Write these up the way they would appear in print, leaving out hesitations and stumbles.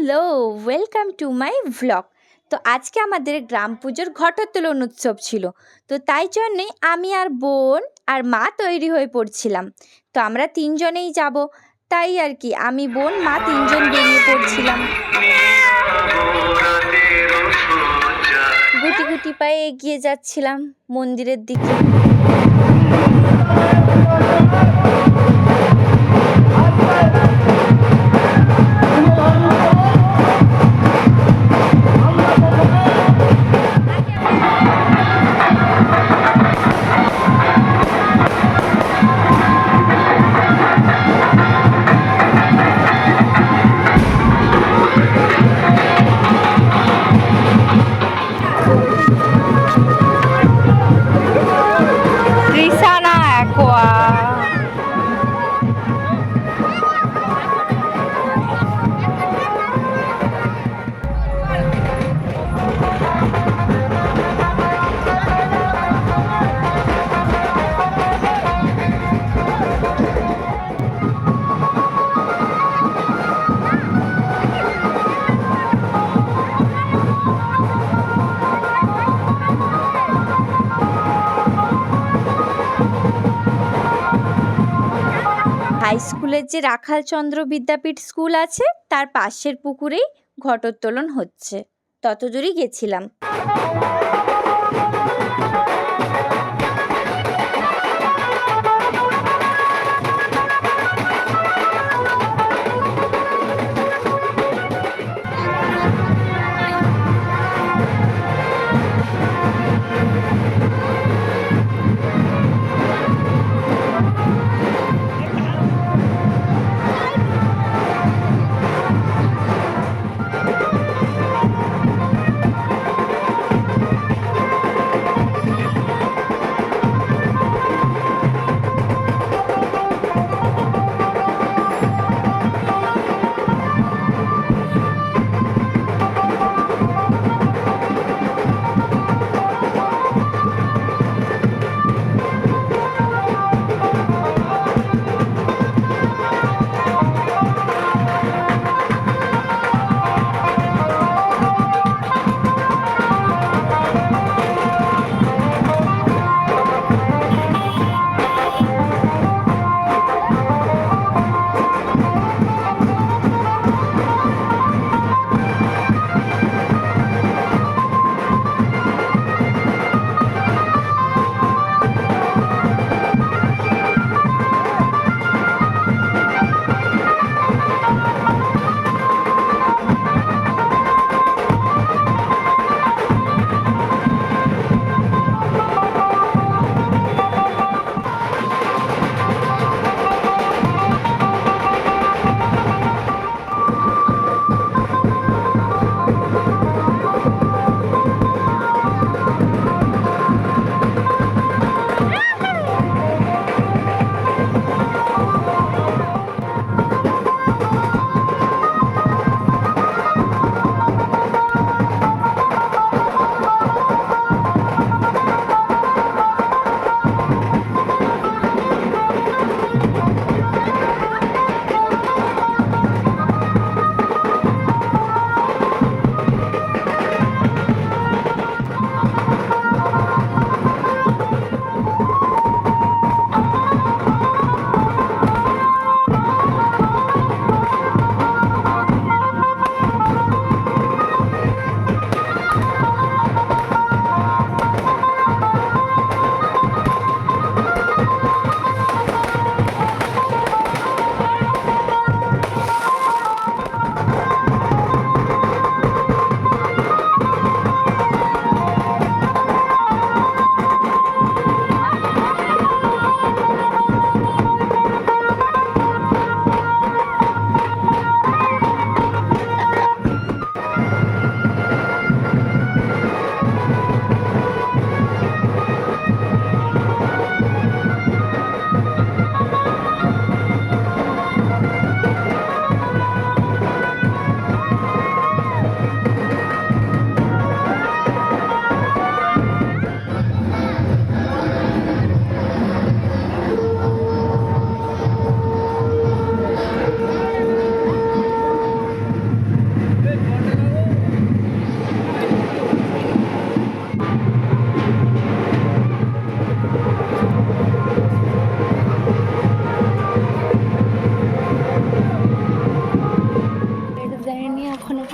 Hello, welcome to my vlog. তো আজকে আমাদের গ্রাম পুজোর ঘটোত্তোলন উৎসব ছিল। তো তাই জন্যেই আমি আর বোন আর মা তৈরি হয়ে পড়ছিলাম। তো আমরা তিনজনেই যাব, তাই আর কি আমি বোন মা তিনজন বেরিয়ে পড়ছিলাম। গুটি গুটি পায়ে এগিয়ে যাচ্ছিলাম মন্দিরের দিকে। Trisana Aqua. হাই স্কুলের যে রাখালচন্দ্র বিদ্যাপীঠ স্কুল আছে তার পাশের পুকুরেই ঘটোত্তোলন হচ্ছে, তত দূরই গেছিলাম।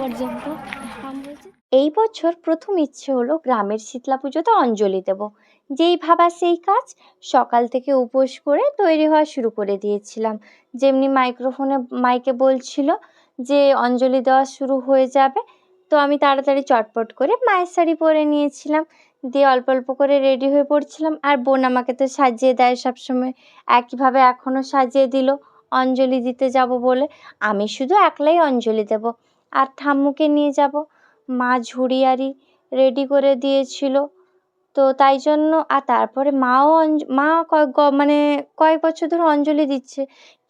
পর্যন্ত। এই বছর প্রথম ইচ্ছে হলো গ্রামের শীতলা পুজোতে অঞ্জলি দেব। যেই ভাবা সেই কাজ, সকাল থেকে উপোস করে তৈরি হওয়া শুরু করে দিয়েছিলাম। যেমনি মাইকে বলছিল যে অঞ্জলি দেওয়া শুরু হয়ে যাবে, তো আমি তাড়াতাড়ি চটপট করে মায়ের শাড়ি পরে নিয়েছিলাম, দিয়ে অল্প অল্প করে রেডি হয়ে পড়ছিলাম। আর বোন আমাকে তো সাজিয়ে দেয় সবসময়, একইভাবে এখনও সাজিয়ে দিল অঞ্জলি দিতে যাব বলে। আমি শুধু একলাই অঞ্জলি দেব আর ঠাম্মুকে নিয়ে যাব। মা ঝুড়ি রেডি করে দিয়েছিল, তো তাই জন্য। আর তারপরে মা কয়েক বছর ধরে অঞ্জলি দিচ্ছে,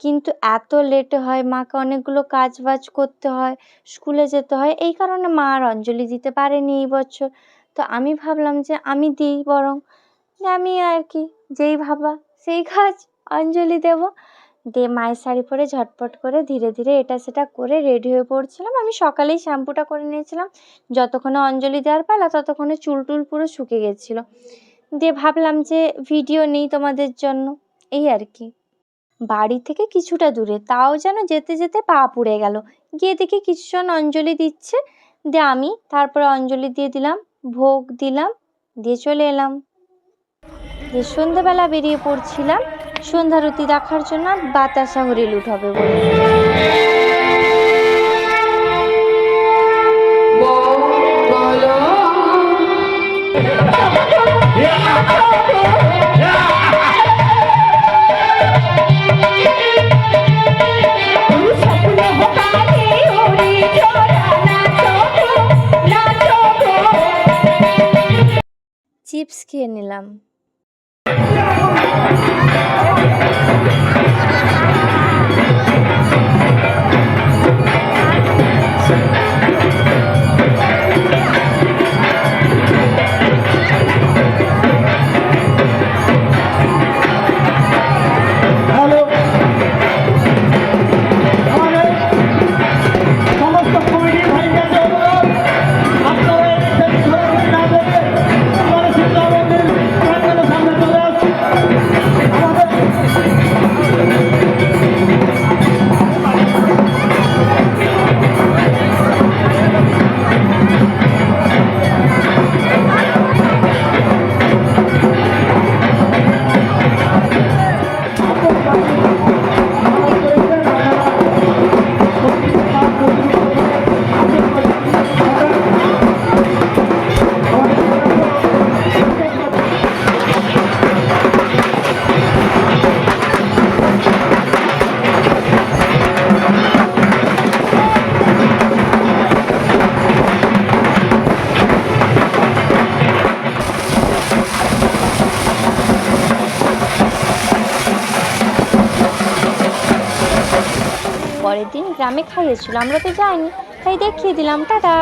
কিন্তু এত লেটে হয়, মাকে অনেকগুলো কাজ বাজ করতে হয়, স্কুলে যেতে হয়, এই কারণে মা আর অঞ্জলি দিতে পারেনি এই বছর। তো আমি ভাবলাম যে আমি দিই বরং, আমি আর কি, যেই ভাবা সেই কাজ, অঞ্জলি দেব। দিয়ে মায়ের শাড়ি পরে ঝটপট করে ধীরে ধীরে এটা সেটা করে রেডি হয়ে পড়ছিলাম। আমি সকালেই শ্যাম্পুটা করে নিয়েছিলাম, যতক্ষণে অঞ্জলি দেওয়ার পালা ততক্ষণে চুল টুল পুরো শুকে গেছিলো। দিয়ে ভাবলাম যে ভিডিও নিই তোমাদের জন্য, এই আর কি। বাড়ি থেকে কিছুটা দূরে, তাও যেন যেতে যেতে পা পুড়ে গেল। গিয়ে দেখি কিছুজন অঞ্জলি দিচ্ছে, দিয়ে আমি তারপরে অঞ্জলি দিয়ে দিলাম, ভোগ দিলাম, দিয়ে চলে এলাম। যে সন্ধ্যাবেলা বেরিয়ে পড়ছিলাম সন্ধ্যারতি দেখার জন্য, বাতাসা হরিলুট হবে বলে। চিপস খেয়ে নিলাম। পরের দিন গ্রামে খাইয়েছিল, আমরা তো যাইনি, তাই দেখিয়ে দিলাম। টাটা।